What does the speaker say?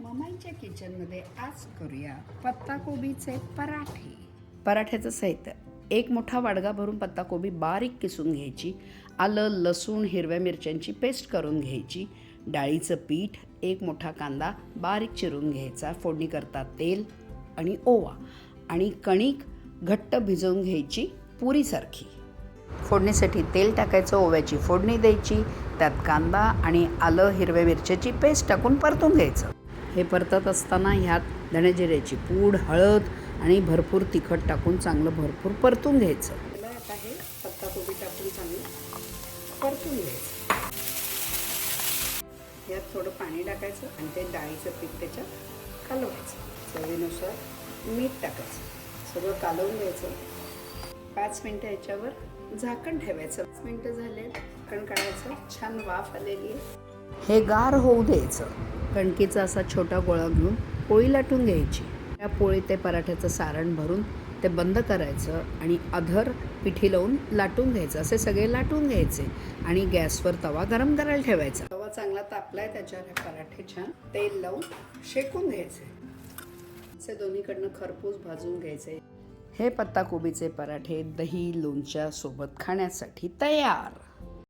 ममाईच्या किचनमध्ये आज करूया पत्ताकोबीचे पराठे. पराठ्याचं साहित्य: एक मोठा वाडगा भरून पत्ताकोबी बारीक किसून घ्यायची, आलं लसूण हिरव्या मिरच्यांची पेस्ट करून घ्यायची, डाळीचं पीठ, एक मोठा कांदा बारीक चिरून घ्यायचा, फोडणी करता तेल आणि ओवा आणि कणिक घट्ट भिजवून घ्यायची पुरीसारखी. फोडणीसाठी तेल टाकायचं, ओव्याची फोडणी द्यायची, त्यात कांदा आणि आलं हिरव्या मिरच्याची पेस्ट टाकून परतून घ्यायचं. हे परतत असताना ह्यात धणेजिऱ्याची पूड, हळद आणि भरपूर तिखट टाकून चांगलं भरपूर परतून घ्यायचं. आता हे पत्ताकोबी टाकून चांगलं परतून घ्यायचं. यात थोडं पाणी टाकायचं आणि ते डाळीचं पीठ त्याच्यात कालवायचं. चवीनुसार मीठ टाकायचं. सगळं कालवून घ्यायचं. 5 मिनटं याच्यावर झाकण ठेवायचं. 5 मिनटं झाले, झाकण काढायचं. छान वाफ आलेली आहे. हे गार होऊ द्यायचं. कणकीचा असा छोटा गोळा घेऊन पोळी लाटून घ्यायची. त्या पोळीत ते पराठ्याचं सारण भरून ते बंद करायचं आणि अधर पिठी लावून लाटून घ्यायचं. असे सगळे लाटून घ्यायचे आणि गॅसवर तवा गरम करायला ठेवायचा. तवा चांगला तापलाय, त्याच्यावर हे पराठे छान तेल लावून शेकून घ्यायचे. असे दोन्हीकडनं खरपूस भाजून घ्यायचे. हे पत्ताकोबीचे पराठे दही लोणच्या सोबत खाण्यासाठी तयार.